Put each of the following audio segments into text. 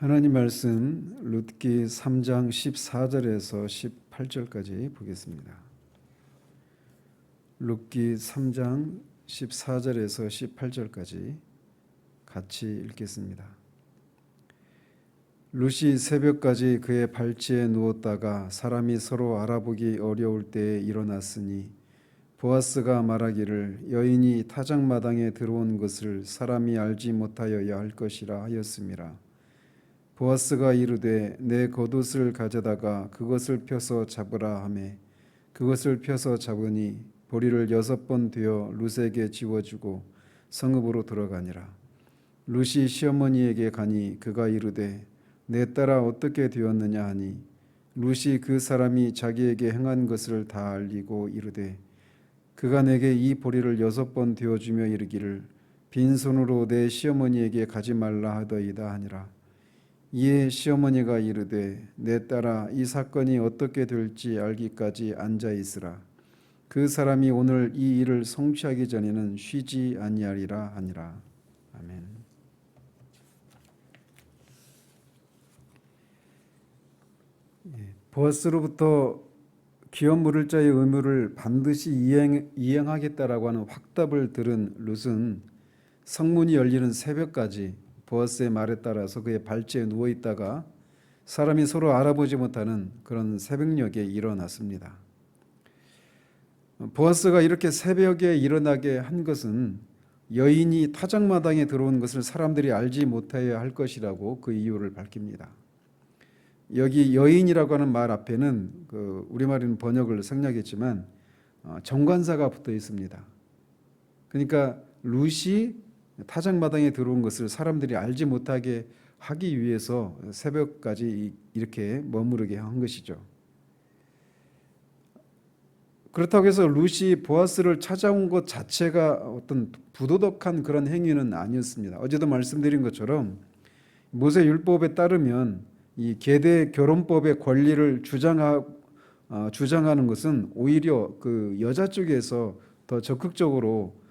하나님 말씀 룻기 3장 14절에서 18절까지 보겠습니다. 룻기 3장 14절에서 18절까지 같이 읽겠습니다. 룻이 새벽까지 그의 발치에 누웠다가 사람이 서로 알아보기 어려울 때에 일어났으니 보아스가 말하기를 여인이 타작마당에 들어온 것을 사람이 알지 못하여야 할 것이라 하였음이라. 보아스가 이르되 내 겉옷을 가져다가 그것을 펴서 잡으라 하매 그것을 펴서 잡으니 보리를 6번 되어 룻에게 지워주고 성읍으로 들어가니라. 룻이 시어머니에게 가니 그가 이르되 내 딸아 어떻게 되었느냐 하니 룻이 그 사람이 자기에게 행한 것을 다 알리고 이르되 그가 내게 이 보리를 6번 되어주며 이르기를 빈손으로 내 시어머니에게 가지 말라 하더이다 하니라. 이에 시어머니가 이르되 내 딸아 이 사건이 어떻게 될지 알기까지 앉아 있으라. 그 사람이 오늘 이 일을 성취하기 전에는 쉬지 아니하리라 하니라. 아멘. 보아스로부터 기업 물을 자의 의무를 반드시 이행하겠다라고 하는 확답을 들은 룻은 성문이 열리는 새벽까지 보아스의 말에 따라서 그의 발치에 누워 있다가 사람이 서로 알아보지 못하는 그런 새벽녘에 일어났습니다. 보아스가 이렇게 새벽에 일어나게 한 것은 여인이 타작마당에 들어온 것을 사람들이 알지 못해야 할 것이라고 그 이유를 밝힙니다. 여기 여인이라고 하는 말 앞에는 우리말에는 번역을 생략했지만 정관사가 붙어 있습니다. 그러니까 룻이 타작마당에 들어온 것을 사람들이 알지 못하게 하기 위해서 새벽까지 이렇게 머무르게 한 것이죠. 그렇다고 해서 룻이 보아스를 찾아온 것 자체가 어떤 부도덕한 그런 행위는 아니었습니다. 어제도 말씀드린 것처럼 모세 율법에 따르면 이 계대 결혼법의 권리를 주장하는 것은 오히려 그 여자 쪽에서 더 적극적으로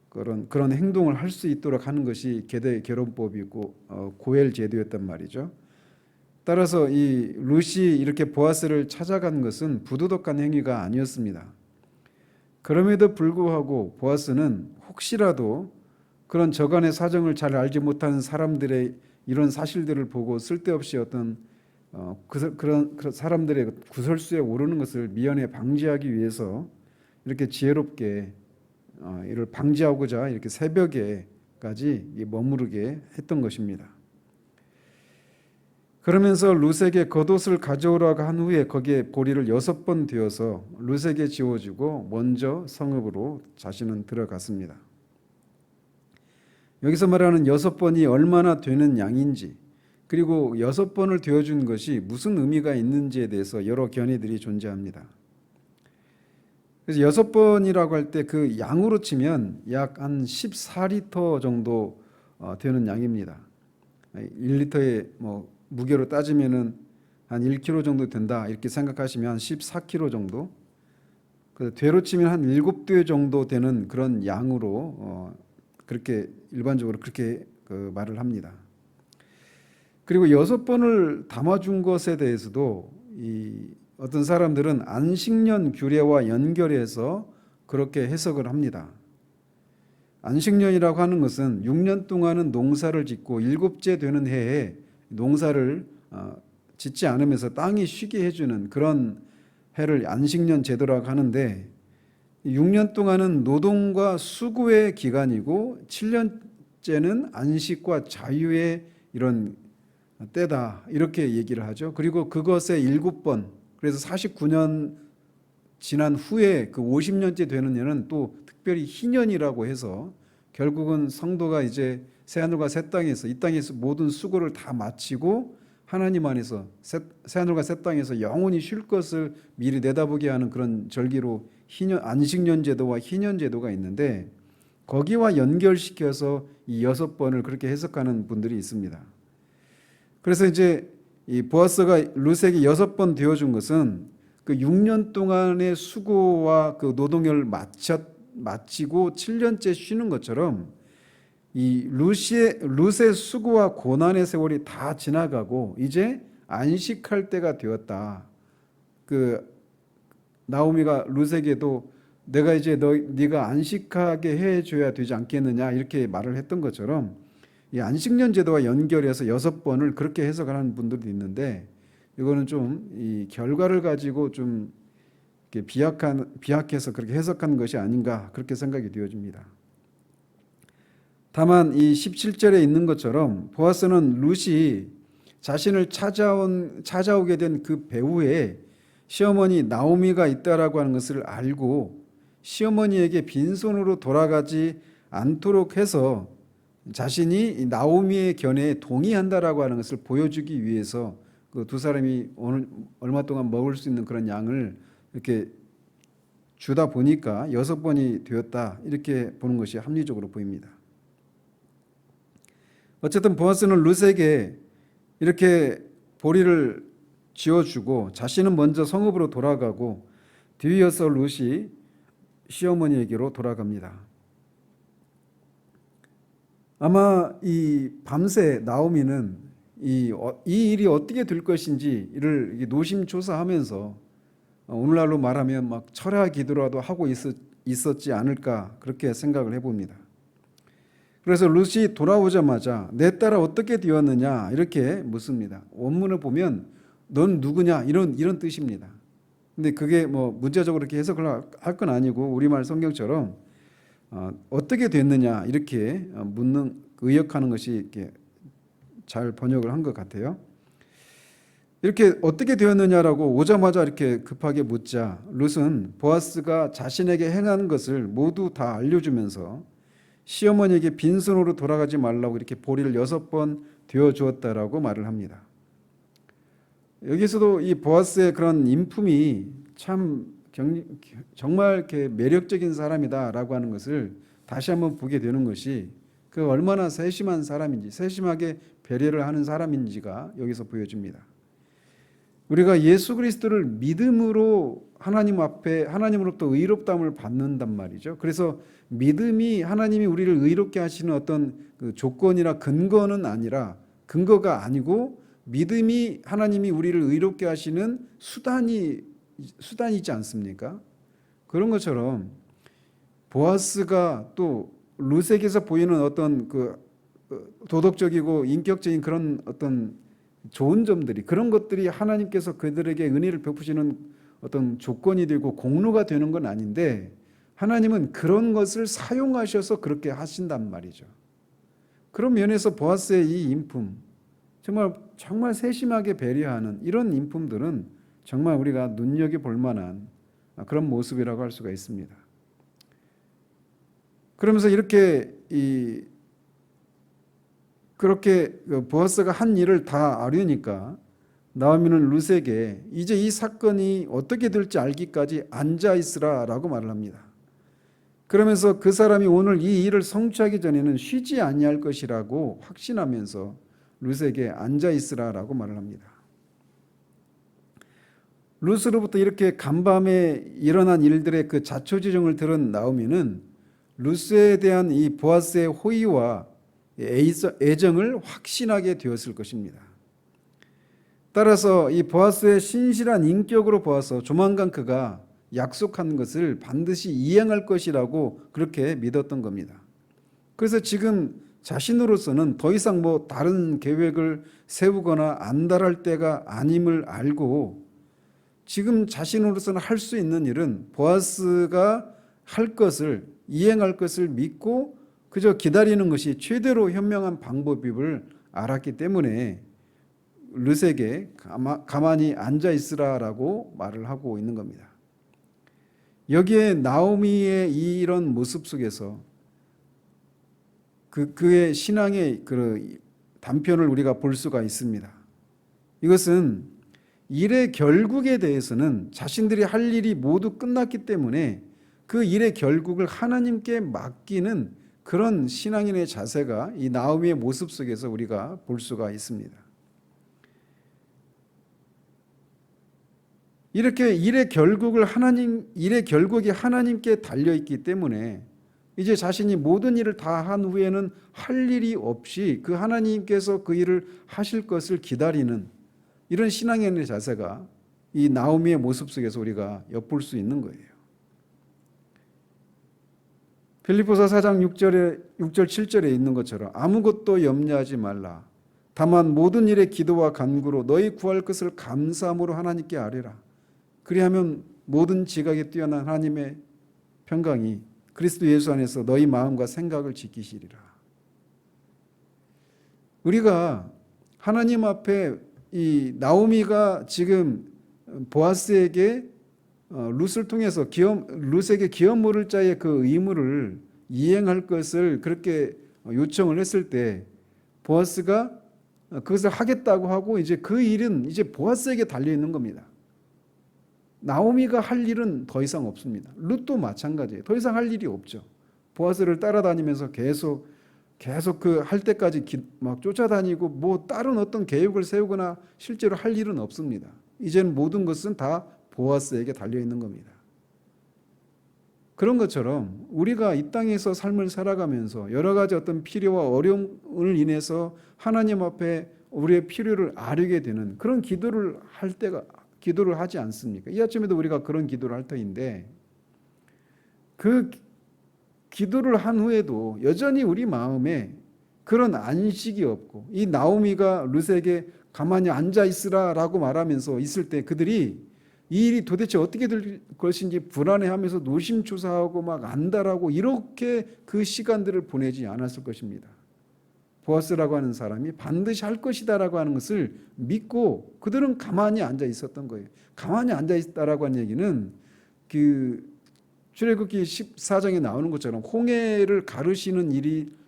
그런 행동을 할 수 있도록 하는 것이 계대 결혼법이고 고엘 제도였단 말이죠. 따라서 이 룻이 이렇게 보아스를 찾아간 것은 부도덕한 행위가 아니었습니다. 그럼에도 불구하고 보아스는 혹시라도 그런 저간의 사정을 잘 알지 못하는 사람들의 이런 사실들을 보고 쓸데없이 어떤 그런 사람들의 구설수에 오르는 것을 미연에 방지하기 위해서 이렇게 지혜롭게 이를 방지하고자 이렇게 새벽에까지 머무르게 했던 것입니다. 그러면서 룻에게 겉옷을 가져오라고 한 후에 거기에 보리를 6번 되어서 룻에게 지워주고 먼저 성읍으로 자신은 들어갔습니다. 여기서 말하는 6번이 얼마나 되는 양인지 그리고 6번을 되어준 것이 무슨 의미가 있는지에 대해서 여러 견해들이 존재합니다. 그래서 6번이라고 할 때 그 양으로 치면 약 한 14리터 정도 되는 양입니다. 1리터의 무게로 따지면은 한 1kg 정도 된다 이렇게 생각하시면 한 14kg 정도, 되로 치면 한 7대 정도 되는 그런 양으로 그렇게 일반적으로 그렇게 말을 합니다. 그리고 6번을 담아준 것에 대해서도 어떤 사람들은 안식년 규례와 연결해서 그렇게 해석을 합니다. 안식년이라고 하는 것은 6년 동안은 농사를 짓고 7째 되는 해에 농사를 짓지 않으면서 땅이 쉬게 해주는 그런 해를 안식년 제도라고 하는데 6년 동안은 노동과 수고의 기간이고 7년째는 안식과 자유의 이런 때다 이렇게 얘기를 하죠. 그리고 그것의 7번, 그래서 49년 지난 후에 그 50년째 되는 해는 또 특별히 희년이라고 해서 결국은 성도가 이제 새하늘과 새 땅에서 이 땅에서 모든 수고를 다 마치고 하나님 안에서 새하늘과 새 땅에서 영원히 쉴 것을 미리 내다보게 하는 그런 절기로 안식년 제도와 희년 제도가 있는데 거기와 연결시켜서 이 6번을 그렇게 해석하는 분들이 있습니다. 그래서 이제 이 보아스가 룻에게 6번 되어준 것은 그 6년 동안의 수고와 그 노동을 마치고 7년째 쉬는 것처럼 이 룻의 수고와 고난의 세월이 다 지나가고 이제 안식할 때가 되었다. 그 나오미가 룻에게도 내가 이제 네가 안식하게 해줘야 되지 않겠느냐 이렇게 말을 했던 것처럼 이 안식년 제도와 연결해서 6번을 그렇게 해석을 하는 분들도 있는데 이거는 좀 이 결과를 가지고 좀 이렇게 비약해서 그렇게 해석한 것이 아닌가 그렇게 생각이 되어집니다. 다만 이 17절에 있는 것처럼 보아스는 룻이 자신을 찾아오게 된 그 배후에 시어머니 나오미가 있다라고 하는 것을 알고 시어머니에게 빈손으로 돌아가지 않도록 해서 자신이 나오미의 견해에 동의한다라고 하는 것을 보여주기 위해서 그 두 사람이 오늘 얼마 동안 먹을 수 있는 그런 양을 이렇게 주다 보니까 6번이 되었다 이렇게 보는 것이 합리적으로 보입니다. 어쨌든 보아스는 룻에게 이렇게 보리를 지어주고 자신은 먼저 성읍으로 돌아가고 뒤이어서 룻이 시어머니에게로 돌아갑니다. 아마 이 밤새 나오미는 이 일이 어떻게 될 것인지를 노심초사하면서 오늘날로 말하면 막 철야 기도라도 하고 있었지 않을까 그렇게 생각을 해봅니다. 그래서 룻이 돌아오자마자 내 딸아 어떻게 되었느냐 이렇게 묻습니다. 원문을 보면 넌 누구냐 이런 뜻입니다. 근데 그게 뭐 문자적으로 이렇게 해석을 할 건 아니고 우리말 성경처럼 어떻게 됐느냐 이렇게 의역하는 것이 이렇게 잘 번역을 한 것 같아요. 이렇게 어떻게 되었느냐라고 오자마자 이렇게 급하게 묻자 룻은 보아스가 자신에게 행한 것을 모두 다 알려주면서 시어머니에게 빈손으로 돌아가지 말라고 이렇게 보리를 6번 되어 주었다라고 말을 합니다. 여기서도 이 보아스의 그런 인품이 참 정말 이렇게 매력적인 사람이다라고 하는 것을 다시 한번 보게 되는 것이 그 얼마나 세심한 사람인지 세심하게 배려를 하는 사람인지가 여기서 보여집니다. 우리가 예수 그리스도를 믿음으로 하나님 앞에 하나님으로부터 의롭다함을 받는단 말이죠. 그래서 믿음이 하나님이 우리를 의롭게 하시는 어떤 그 조건이나 근거가 아니고 믿음이 하나님이 우리를 의롭게 하시는 수단이지 않습니까? 그런 것처럼 보아스가 또 룻에게서 보이는 어떤 그 도덕적이고 인격적인 그런 어떤 좋은 점들이 그런 것들이 하나님께서 그들에게 은혜를 베푸시는 어떤 조건이 되고 공로가 되는 건 아닌데 하나님은 그런 것을 사용하셔서 그렇게 하신단 말이죠. 그런 면에서 보아스의 이 인품 정말 세심하게 배려하는 이런 인품들은 정말 우리가 눈여겨볼 만한 그런 모습이라고 할 수가 있습니다. 그러면서 그렇게 보아스가 한 일을 다 아뢰니까 나오미는 룻에게 이제 이 사건이 어떻게 될지 알기까지 앉아 있으라라고 말을 합니다. 그러면서 그 사람이 오늘 이 일을 성취하기 전에는 쉬지 아니할 것이라고 확신하면서 룻에게 앉아 있으라라고 말을 합니다. 룻으로부터 이렇게 간밤에 일어난 일들의 그 자초지종을 들은 나오미는 룻에 대한 이 보아스의 호의와 애정을 확신하게 되었을 것입니다. 따라서 이 보아스의 신실한 인격으로 보아서 조만간 그가 약속한 것을 반드시 이행할 것이라고 그렇게 믿었던 겁니다. 그래서 지금 자신으로서는 더 이상 다른 계획을 세우거나 안달할 때가 아님을 알고 지금 자신으로서는 할 수 있는 일은 보아스가 이행할 것을 믿고 그저 기다리는 것이 최대로 현명한 방법임을 알았기 때문에 룻에게 가만히 앉아 있으라라고 말을 하고 있는 겁니다. 여기에 나오미의 이런 모습 속에서 그의 신앙의 그 단편을 우리가 볼 수가 있습니다. 이것은 일의 결국에 대해서는 자신들이 할 일이 모두 끝났기 때문에 그 일의 결국을 하나님께 맡기는 그런 신앙인의 자세가 이 나오미의 모습 속에서 우리가 볼 수가 있습니다. 이렇게 일의 결국이 하나님께 달려 있기 때문에 이제 자신이 모든 일을 다 한 후에는 할 일이 없이 그 하나님께서 그 일을 하실 것을 기다리는 이런 신앙의 자세가 이 나오미의 모습 속에서 우리가 엿볼 수 있는 거예요. 빌립보서 4장 6절 7절에 있는 것처럼 아무것도 염려하지 말라. 다만 모든 일에 기도와 간구로 너희 구할 것을 감사함으로 하나님께 아뢰라. 그리하면 모든 지각에 뛰어난 하나님의 평강이 그리스도 예수 안에서 너희 마음과 생각을 지키시리라. 우리가 하나님 앞에 이 나오미가 지금 보아스에게 룻을 통해서 룻에게 기업 물을 자의 그 의무를 이행할 것을 그렇게 요청을 했을 때 보아스가 그것을 하겠다고 하고 이제 그 일은 이제 보아스에게 달려 있는 겁니다. 나오미가 할 일은 더 이상 없습니다. 룻도 마찬가지예요. 더 이상 할 일이 없죠. 보아스를 따라다니면서 계속 그 할 때까지 막 쫓아다니고 뭐 다른 어떤 계획을 세우거나 실제로 할 일은 없습니다. 이제는 모든 것은 다 보아스에게 달려 있는 겁니다. 그런 것처럼 우리가 이 땅에서 삶을 살아가면서 여러 가지 어떤 필요와 어려움을 인해서 하나님 앞에 우리의 필요를 아뢰게 되는 그런 기도를 하지 않습니까? 이 아침에도 우리가 그런 기도를 할 터인데 그 기도를 한 후에도 여전히 우리 마음에 그런 안식이 없고 이 나오미가 룻에게 가만히 앉아 있으라라고 말하면서 있을 때 그들이 이 일이 도대체 어떻게 될 것인지 불안해하면서 노심초사하고 막 안달하고 이렇게 그 시간들을 보내지 않았을 것입니다. 보아스라고 하는 사람이 반드시 할 것이다라고 하는 것을 믿고 그들은 가만히 앉아 있었던 거예요. 가만히 앉아 있다라고 하는 얘기는 그 출애굽기 14장에 나오는 것처럼 홍해를 가르시는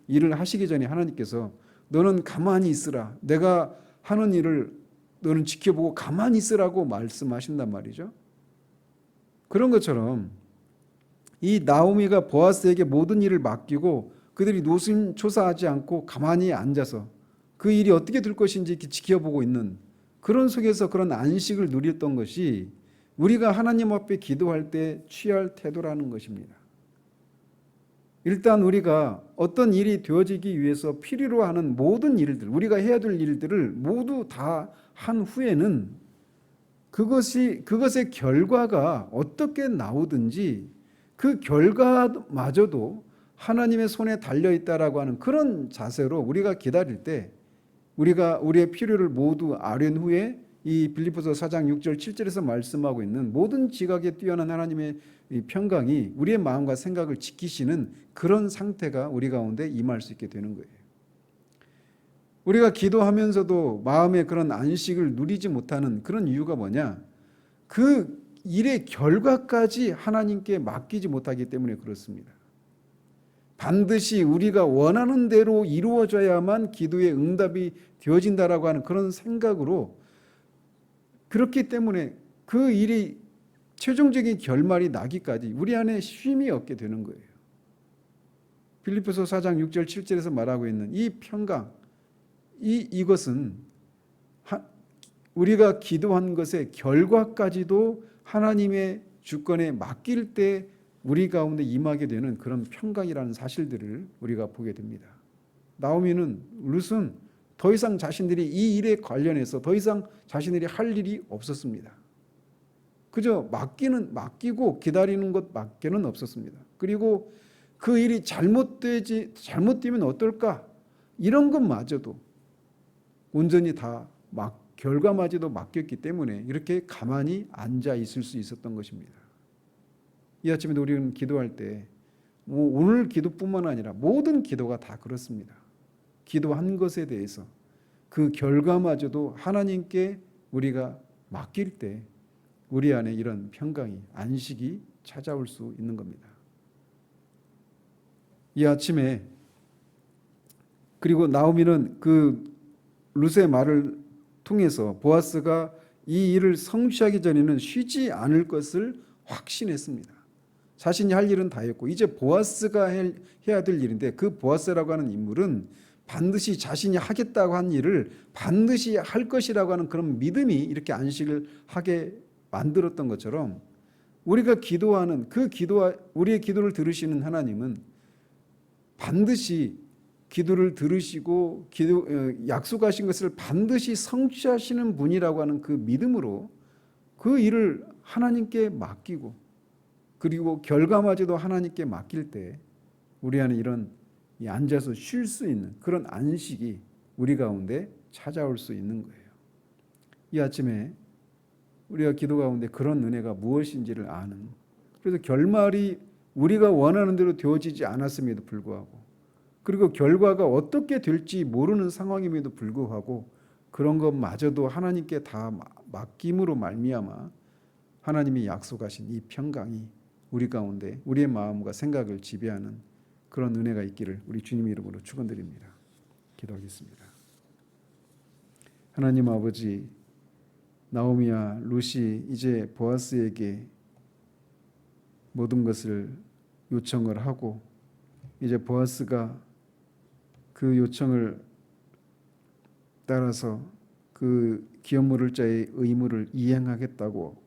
일을 하시기 전에 하나님께서 너는 가만히 있으라. 내가 하는 일을 너는 지켜보고 가만히 있으라고 말씀하신단 말이죠. 그런 것처럼 이 나오미가 보아스에게 모든 일을 맡기고 그들이 노심초사하지 않고 가만히 앉아서 그 일이 어떻게 될 것인지 지켜보고 있는 그런 속에서 그런 안식을 누렸던 것이 우리가 하나님 앞에 기도할 때 취할 태도라는 것입니다. 일단 우리가 어떤 일이 되어지기 위해서 필요로 하는 모든 일들, 우리가 해야 될 일들을 모두 다 한 후에는 그것의 결과가 어떻게 나오든지 그 결과마저도 하나님의 손에 달려 있다라고 하는 그런 자세로 우리가 기다릴 때 우리가 우리의 필요를 모두 아뢰는 후에 이 빌립보서 4장 6절 7절에서 말씀하고 있는 모든 지각에 뛰어난 하나님의 평강이 우리의 마음과 생각을 지키시는 그런 상태가 우리 가운데 임할 수 있게 되는 거예요. 우리가 기도하면서도 마음의 그런 안식을 누리지 못하는 그런 이유가 뭐냐? 그 일의 결과까지 하나님께 맡기지 못하기 때문에 그렇습니다. 반드시 우리가 원하는 대로 이루어져야만 기도의 응답이 되어진다라고 하는 그런 생각으로 그렇기 때문에 그 일이 최종적인 결말이 나기까지 우리 안에 쉼이 없게 되는 거예요. 빌립보서 4장 6절 7절에서 말하고 있는 이 평강, 이것은 우리가 기도한 것의 결과까지도 하나님의 주권에 맡길 때 우리 가운데 임하게 되는 그런 평강이라는 사실들을 우리가 보게 됩니다. 나오미는 룻은 더 이상 자신들이 이 일에 관련해서 더 이상 자신들이 할 일이 없었습니다. 그저 맡기고 기다리는 것밖에는 없었습니다. 그리고 그 일이 잘못되면 어떨까? 이런 것마저도 온전히 다 결과마저도 맡겼기 때문에 이렇게 가만히 앉아 있을 수 있었던 것입니다. 이 아침에도 우리는 기도할 때 오늘 기도뿐만 아니라 모든 기도가 다 그렇습니다. 기도한 것에 대해서 그 결과마저도 하나님께 우리가 맡길 때 우리 안에 이런 평강이 안식이 찾아올 수 있는 겁니다. 이 아침에 그리고 나오미는 그 룻의 말을 통해서 보아스가 이 일을 성취하기 전에는 쉬지 않을 것을 확신했습니다. 자신이 할 일은 다 했고 이제 보아스가 해야 될 일인데 그 보아스라고 하는 인물은 반드시 자신이 하겠다고 한 일을 반드시 할 것이라고 하는 그런 믿음이 이렇게 안식을 하게 만들었던 것처럼 우리가 기도하는 우리의 기도를 들으시는 하나님은 반드시 기도를 들으시고 약속하신 것을 반드시 성취하시는 분이라고 하는 그 믿음으로 그 일을 하나님께 맡기고 그리고 결과마저도 하나님께 맡길 때 우리 안에 이런 앉아서 쉴 수 있는 그런 안식이 우리 가운데 찾아올 수 있는 거예요. 이 아침에 우리가 기도 가운데 그런 은혜가 무엇인지를 아는, 그래서 결말이 우리가 원하는 대로 되어지지 않았음에도 불구하고 그리고 결과가 어떻게 될지 모르는 상황임에도 불구하고 그런 것마저도 하나님께 다 맡김으로 말미암아 하나님이 약속하신 이 평강이 우리 가운데 우리의 마음과 생각을 지배하는 그런 은혜가 있기를 우리 주님 이름으로 축원드립니다. 기도하겠습니다. 하나님 아버지, 나오미와 룻이 이제 보아스에게 모든 것을 요청을 하고 이제 보아스가 그 요청을 따라서 그 기업 물을 자의 의무를 이행하겠다고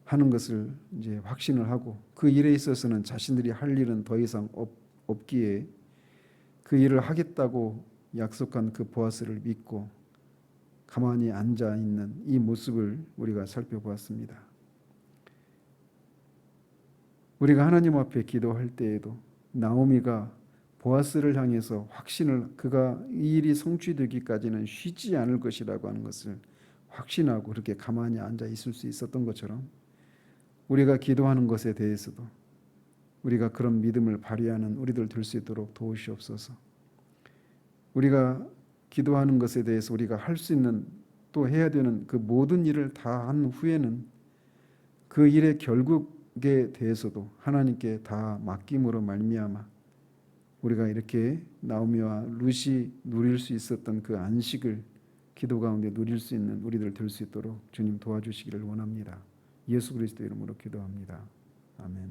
하는 것을 이제 확신을 하고 그 일에 있어서는 자신들이 할 일은 더 이상 없기에 그 일을 하겠다고 약속한 그 보아스를 믿고 가만히 앉아 있는 이 모습을 우리가 살펴보았습니다. 우리가 하나님 앞에 기도할 때에도 나오미가 보아스를 향해서 확신을, 그가 이 일이 성취되기까지는 쉬지 않을 것이라고 하는 것을 확신하고 그렇게 가만히 앉아 있을 수 있었던 것처럼 우리가 기도하는 것에 대해서도 우리가 그런 믿음을 발휘하는 우리들 될 수 있도록 도우시옵소서. 우리가 기도하는 것에 대해서 우리가 할 수 있는 또 해야 되는 그 모든 일을 다 한 후에는 그 일의 결국에 대해서도 하나님께 다 맡김으로 말미암아 우리가 이렇게 나오미와 룻이 누릴 수 있었던 그 안식을 기도 가운데 누릴 수 있는 우리들 될 수 있도록 주님 도와주시기를 원합니다. 예수 그리스도 이름으로 기도합니다. 아멘.